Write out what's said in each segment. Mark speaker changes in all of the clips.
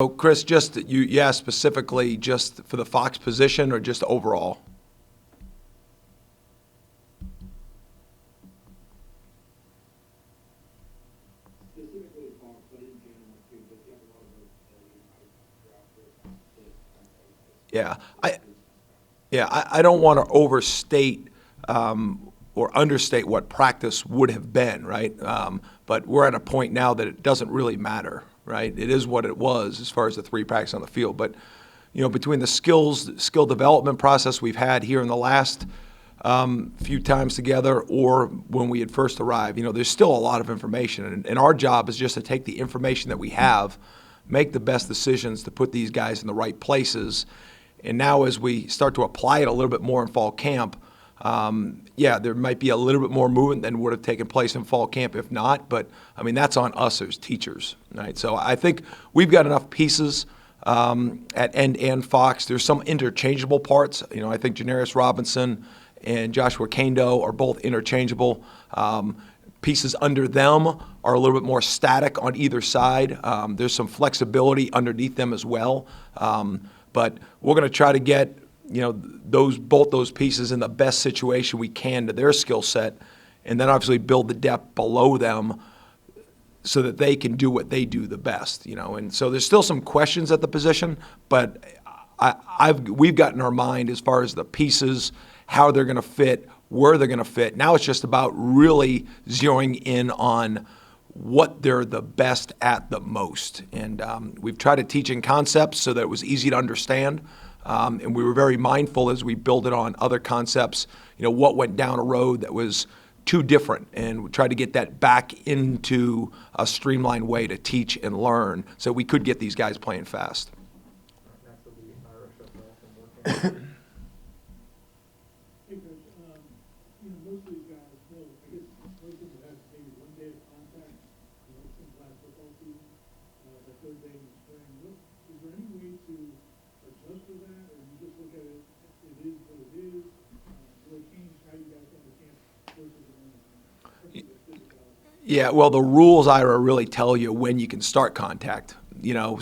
Speaker 1: So, Chris, just you asked specifically just for the Fox position or just overall?
Speaker 2: Specifically Fox, but in general too, just you have a lot of versatility
Speaker 1: Yeah, I don't want to overstate or understate what practice would have been, right? But we're at a point now that it doesn't really matter, right? It is what it was as far as the three practices on the field. But between the skill development process we've had here in the last few times together, or when we had first arrived, there's still a lot of information, and our job is just to take the information that we have, make the best decisions to put these guys in the right places. And now as we start to apply it a little bit more in fall camp, there might be a little bit more movement than would have taken place in fall camp if not. But, that's on us as teachers, right? So I think we've got enough pieces at end and Fox. There's some interchangeable parts. I think Janarius Robinson and Joshua Kando are both interchangeable. Pieces under them are a little bit more static on either side. There's some flexibility underneath them as well. But we're going to try to get both those pieces in the best situation we can to their skill set, and then obviously build the depth below them so that they can do what they do the best. And so there's still some questions at the position, but we've got in our mind as far as the pieces, how they're going to fit, where they're going to fit. Now it's just about really zeroing in on what they're the best at the most. And we've tried to teach in concepts so that it was easy to understand. And we were very mindful as we build it on other concepts, what went down a road that was too different. And we tried to get that back into a streamlined way to teach and learn so we could get these guys playing fast.
Speaker 2: Most of these guys, well, I guess most of them have maybe 1 day of contact, since last football season, that third day in the spring. Is there any way to adjust for that, or you just look at it, it is what it is? Will it change how you guys go to camp versus the physicality?
Speaker 1: Yeah, well, the rules, Ira, really tell you when you can start contact.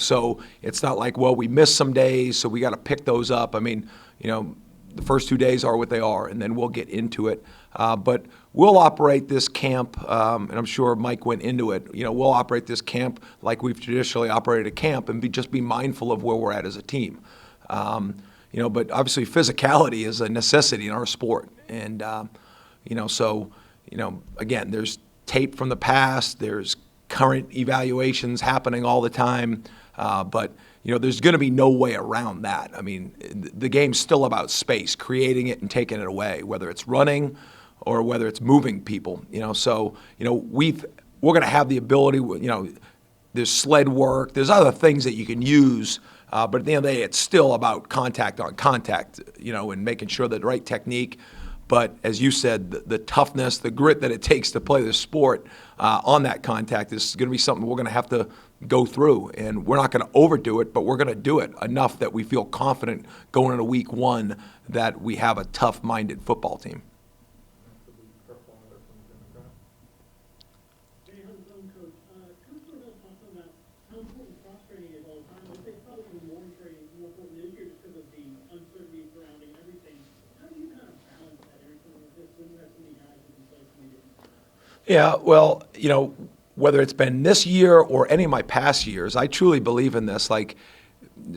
Speaker 1: So it's not like, well, we missed some days, so we got to pick those up. The first 2 days are what they are, and then we'll get into it. But we'll operate this camp, and I'm sure Mike went into it. We'll operate this camp like we've traditionally operated a camp, and just be mindful of where we're at as a team. But obviously physicality is a necessity in our sport, and again, there's tape from the past, there's current evaluations happening all the time, but there's going to be no way around that. The game's still about space, creating it and taking it away, whether it's running or whether it's moving people. So we're going to have the ability. There's sled work, there's other things that you can use, but at the end of the day, it's still about contact on contact. And making sure that the right technique. But as you said, the toughness, the grit that it takes to play this sport on that contact is going to be something we're going to have to go through. And we're not going to overdo it, but we're going to do it enough that we feel confident going into week one that we have a tough-minded football team.
Speaker 2: Hey, how's it going, Coach? Coach Norvell talked about how important cross-training is all the time. I'd say probably even more important this year just because of the uncertainty surrounding everything. How do you kind of balance that everything like this when you have so many guys who can play so many different things?
Speaker 1: Yeah, well, whether it's been this year or any of my past years, I truly believe in this. Like,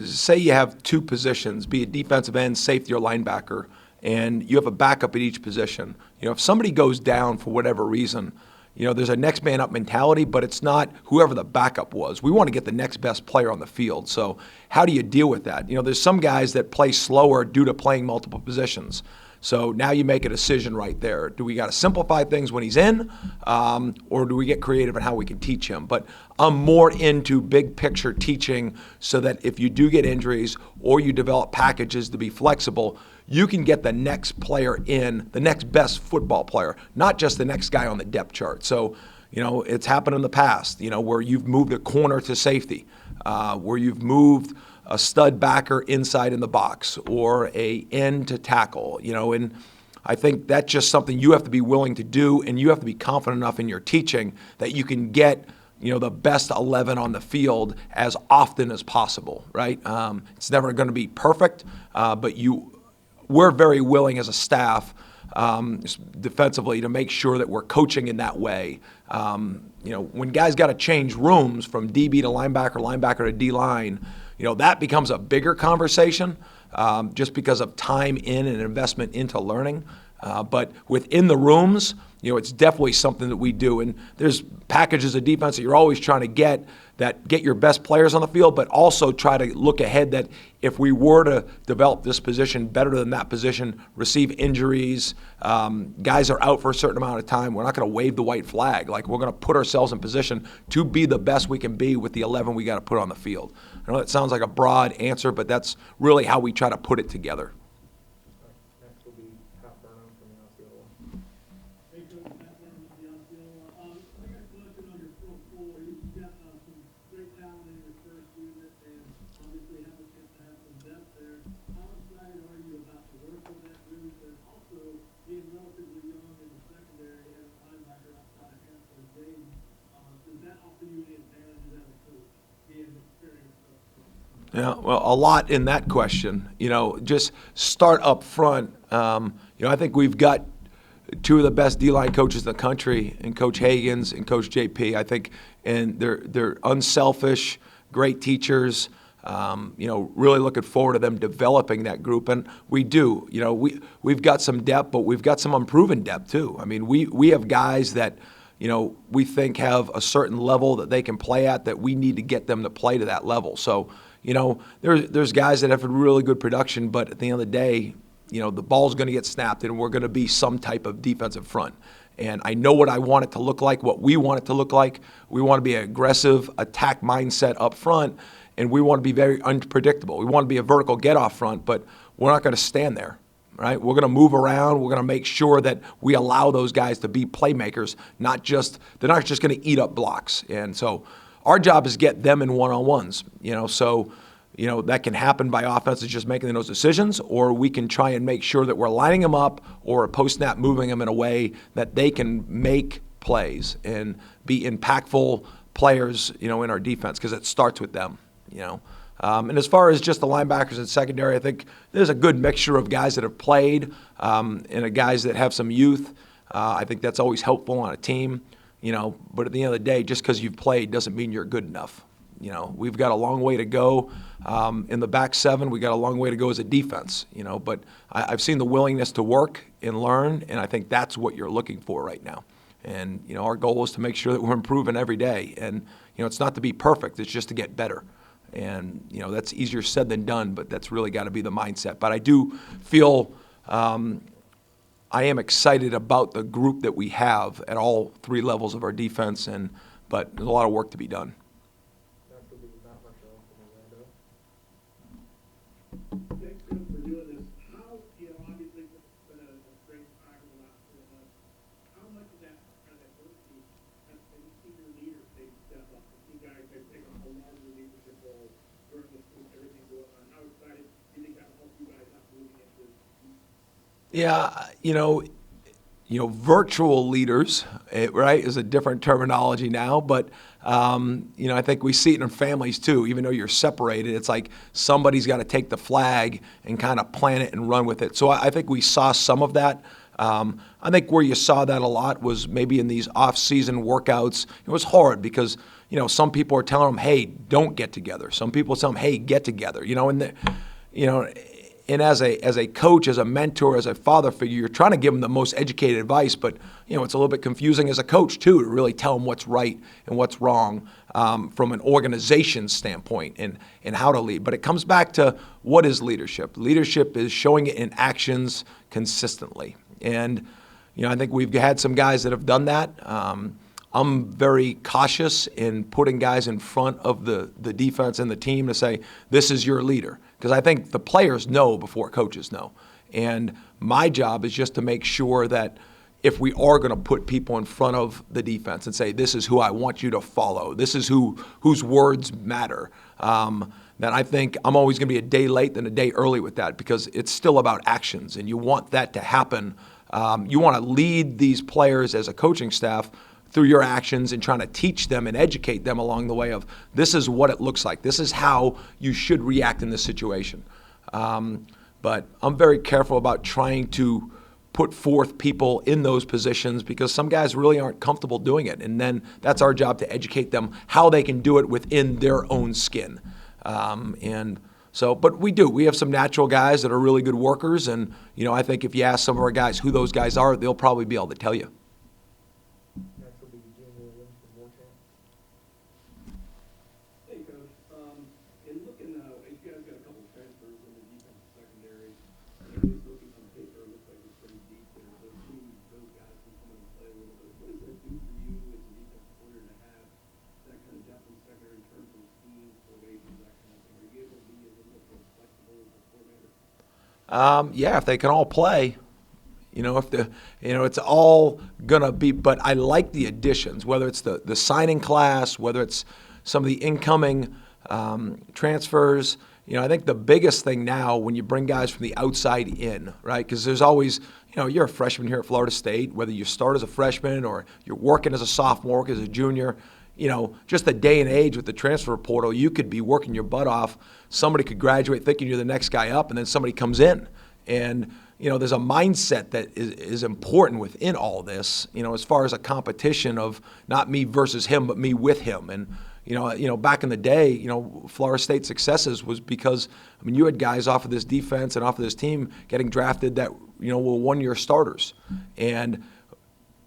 Speaker 1: say you have two positions, be it defensive end, safety, or linebacker, and you have a backup at each position. If somebody goes down for whatever reason, there's a next man up mentality, but it's not whoever the backup was. We want to get the next best player on the field. So how do you deal with that? There's some guys that play slower due to playing multiple positions. So now you make a decision right there. Do we got to simplify things when he's in, or do we get creative in how we can teach him? But I'm more into big picture teaching so that if you do get injuries or you develop packages to be flexible, you can get the next player in, the next best football player, not just the next guy on the depth chart. So, it's happened in the past, where you've moved a corner to safety, where you've moved a stud backer inside in the box or a end to tackle, and I think that's just something you have to be willing to do, and you have to be confident enough in your teaching that you can get the best 11 on the field as often as possible, right? It's never going to be perfect, but we're very willing as a staff defensively to make sure that we're coaching in that way. When guys got to change rooms from DB to linebacker, linebacker to D-line, that becomes a bigger conversation just because of time in and investment into learning. But within the rooms, it's definitely something that we do. And there's packages of defense that you're always trying to get your best players on the field, but also try to look ahead that if we were to develop this position better than that position, receive injuries, guys are out for a certain amount of time, we're not going to wave the white flag. Like, we're going to put ourselves in position to be the best we can be with the 11 we got to put on the field. I know that sounds like a broad answer, but that's really how we try to put it together.
Speaker 3: Next will be Pat Burnham from the Osceola.
Speaker 2: Hey, Coach, Matt Burns from the Osceola. I got a question on your front four. You've got some great talent in your first unit, and obviously have a chance to have some depth there. How excited are you about the work of that group, and also being relatively young in the secondary as a linebacker outside of Hampton and Dayton? Does that offer you any advantages as a coach, being experienced up front?
Speaker 1: Yeah, well, a lot in that question. Just start up front. I think we've got two of the best D-line coaches in the country, and Coach Hagens and Coach JP. I think, and they're unselfish, great teachers. Really looking forward to them developing that group, and we do. We've got some depth, but we've got some unproven depth too. I mean, we have guys that we think have a certain level that they can play at, that we need to get them to play to that level. So. There's guys that have really good production, but at the end of the day, the ball's going to get snapped, and we're going to be some type of defensive front. And I know what I want it to look like, what we want it to look like. We want to be an aggressive attack mindset up front, and we want to be very unpredictable. We want to be a vertical get-off front, but we're not going to stand there, right? We're going to move around. We're going to make sure that we allow those guys to be playmakers, they're not just going to eat up blocks. And so our job is get them in one-on-ones, so that can happen by offenses just making those decisions, or we can try and make sure that we're lining them up or post-snap moving them in a way that they can make plays and be impactful players, in our defense, because it starts with them, And as far as just the linebackers and secondary, I think there's a good mixture of guys that have played and guys that have some youth. I think that's always helpful on a team. But at the end of the day, just because you've played doesn't mean you're good enough. We've got a long way to go in the back seven. We got a long way to go as a defense. But I've seen the willingness to work and learn, and I think that's what you're looking for right now. And our goal is to make sure that we're improving every day. And it's not to be perfect; it's just to get better. And that's easier said than done, but that's really got to be the mindset. But I do feel. I am excited about the group that we have at all three levels of our defense, but there's a lot of work to be done.
Speaker 3: Next will be Matt Marshall from Orlando.
Speaker 2: Thanks, Coach, for doing this. How, obviously it's been a great time in the last 4 months. How much of that kind of adversity has been senior leaders take step up? The key guys have taken a larger leadership role during this, everything going on. How excited do you think that will help you guys out moving into this?
Speaker 1: Yeah, virtual leaders, right, is a different terminology now, but I think we see it in families too. Even though you're separated, it's like somebody's got to take the flag and kind of plant it and run with it. So I think we saw some of that. I think where you saw that a lot was maybe in these off-season workouts. It was hard because some people are telling them, "Hey, don't get together." Some people tell them, "Hey, get together." And as a coach, as a mentor, as a father figure, you're trying to give them the most educated advice, but it's a little bit confusing as a coach too to really tell them what's right and what's wrong from an organization standpoint and how to lead. But it comes back to what is leadership. Leadership is showing it in actions consistently. And I think we've had some guys that have done that. I'm very cautious in putting guys in front of the defense and the team to say, this is your leader. Because I think the players know before coaches know. And my job is just to make sure that if we are going to put people in front of the defense and say, this is who I want you to follow, this is whose words matter, then I think I'm always going to be a day late than a day early with that, because it's still about actions, and you want that to happen. You want to lead these players as a coaching staff through your actions and trying to teach them and educate them along the way of this is what it looks like. This is how you should react in this situation. But I'm very careful about trying to put forth people in those positions because some guys really aren't comfortable doing it. And then that's our job to educate them how they can do it within their own skin. But we have some natural guys that are really good workers. And, I think if you ask some of our guys who those guys are, they'll probably be able to tell you.
Speaker 3: Next will be Gene Williams from Warchamp.
Speaker 4: Hey, Coach. In looking, you guys got a couple transfers in the defensive secondary. And at least looking on paper, it looks like it's pretty deep there. So assuming those guys can come in and play a little bit, what does that do for you as a defensive coordinator to have that kind of depth in the secondary in terms of schemes, formations, that kind of thing? Are you able to be a little bit more flexible as a coordinator?
Speaker 1: Yeah, if they can all play. It's all gonna be. But I like the additions, whether it's the signing class, whether it's some of the incoming transfers. I think the biggest thing now when you bring guys from the outside in, right? Because there's always, you're a freshman here at Florida State, whether you start as a freshman or you're working as a sophomore, working as a junior. Just the day and age with the transfer portal, you could be working your butt off. Somebody could graduate thinking you're the next guy up, and then somebody comes in. And, there's a mindset that is important within all this, as far as a competition of not me versus him, but me with him. And, back in the day, Florida State's successes was because, you had guys off of this defense and off of this team getting drafted that, were one-year starters. And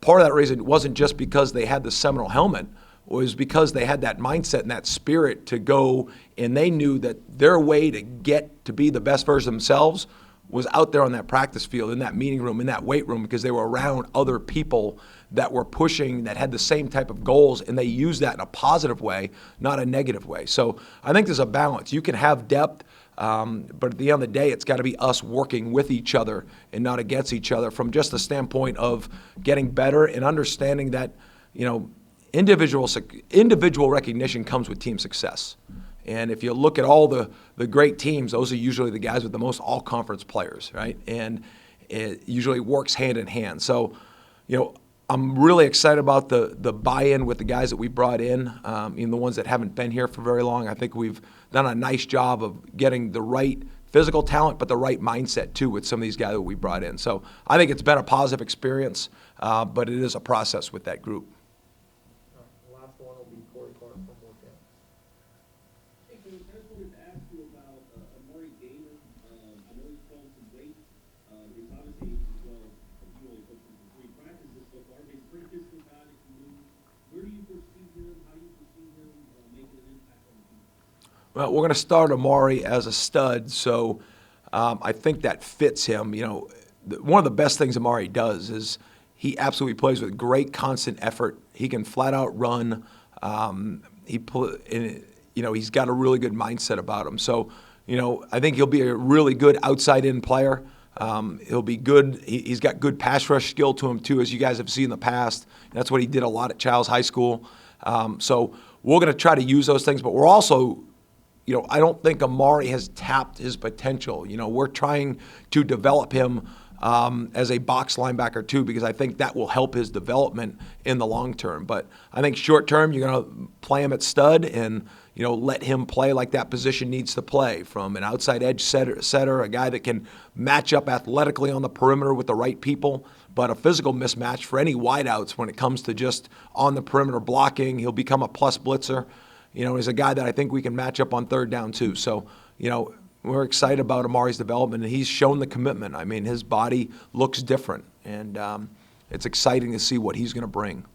Speaker 1: part of that reason wasn't just because they had the Seminole helmet, was because they had that mindset and that spirit to go, and they knew that their way to get to be the best version of themselves was out there on that practice field, in that meeting room, in that weight room, because they were around other people that were pushing, that had the same type of goals, and they used that in a positive way, not a negative way. So I think there's a balance. You can have depth, but at the end of the day, it's got to be us working with each other and not against each other from just the standpoint of getting better and understanding that, individual recognition comes with team success. And if you look at all the great teams, those are usually the guys with the most all-conference players, right? And it usually works hand in hand. So, I'm really excited about the buy-in with the guys that we brought in, even the ones that haven't been here for very long. I think we've done a nice job of getting the right physical talent, but the right mindset, too, with some of these guys that we brought in. So I think it's been a positive experience, but it is a process with that group.
Speaker 3: The last one will be Corey Clark from Warcamp.
Speaker 4: Hey, Coach, I just wanted to ask you about Amari. I know he's fallen some weight. He's obviously, you only put him for 3 practices so far, but he's a pretty physical guy that can move. Where do you foresee him? How do you foresee him making an impact on the team?
Speaker 1: Well, we're going to start Amari as a stud, so I think that fits him. One of the best things Amari does is he absolutely plays with great constant effort. He can flat out run. He's got a really good mindset about him. So, I think he'll be a really good outside-in player. He'll be good. He's got good pass rush skill to him, too, as you guys have seen in the past. That's what he did a lot at Childs High School. So we're going to try to use those things, but we're also I don't think Amari has tapped his potential. We're trying to develop him as a box linebacker too, because I think that will help his development in the long term. But I think short term, you're going to play him at stud and let him play like that position needs to play, from an outside edge setter, a guy that can match up athletically on the perimeter with the right people, but a physical mismatch for any wideouts when it comes to just on the perimeter blocking. He'll become a plus blitzer. He's a guy that I think we can match up on third down too. So, we're excited about Amari's development, and he's shown the commitment. His body looks different, and it's exciting to see what he's going to bring.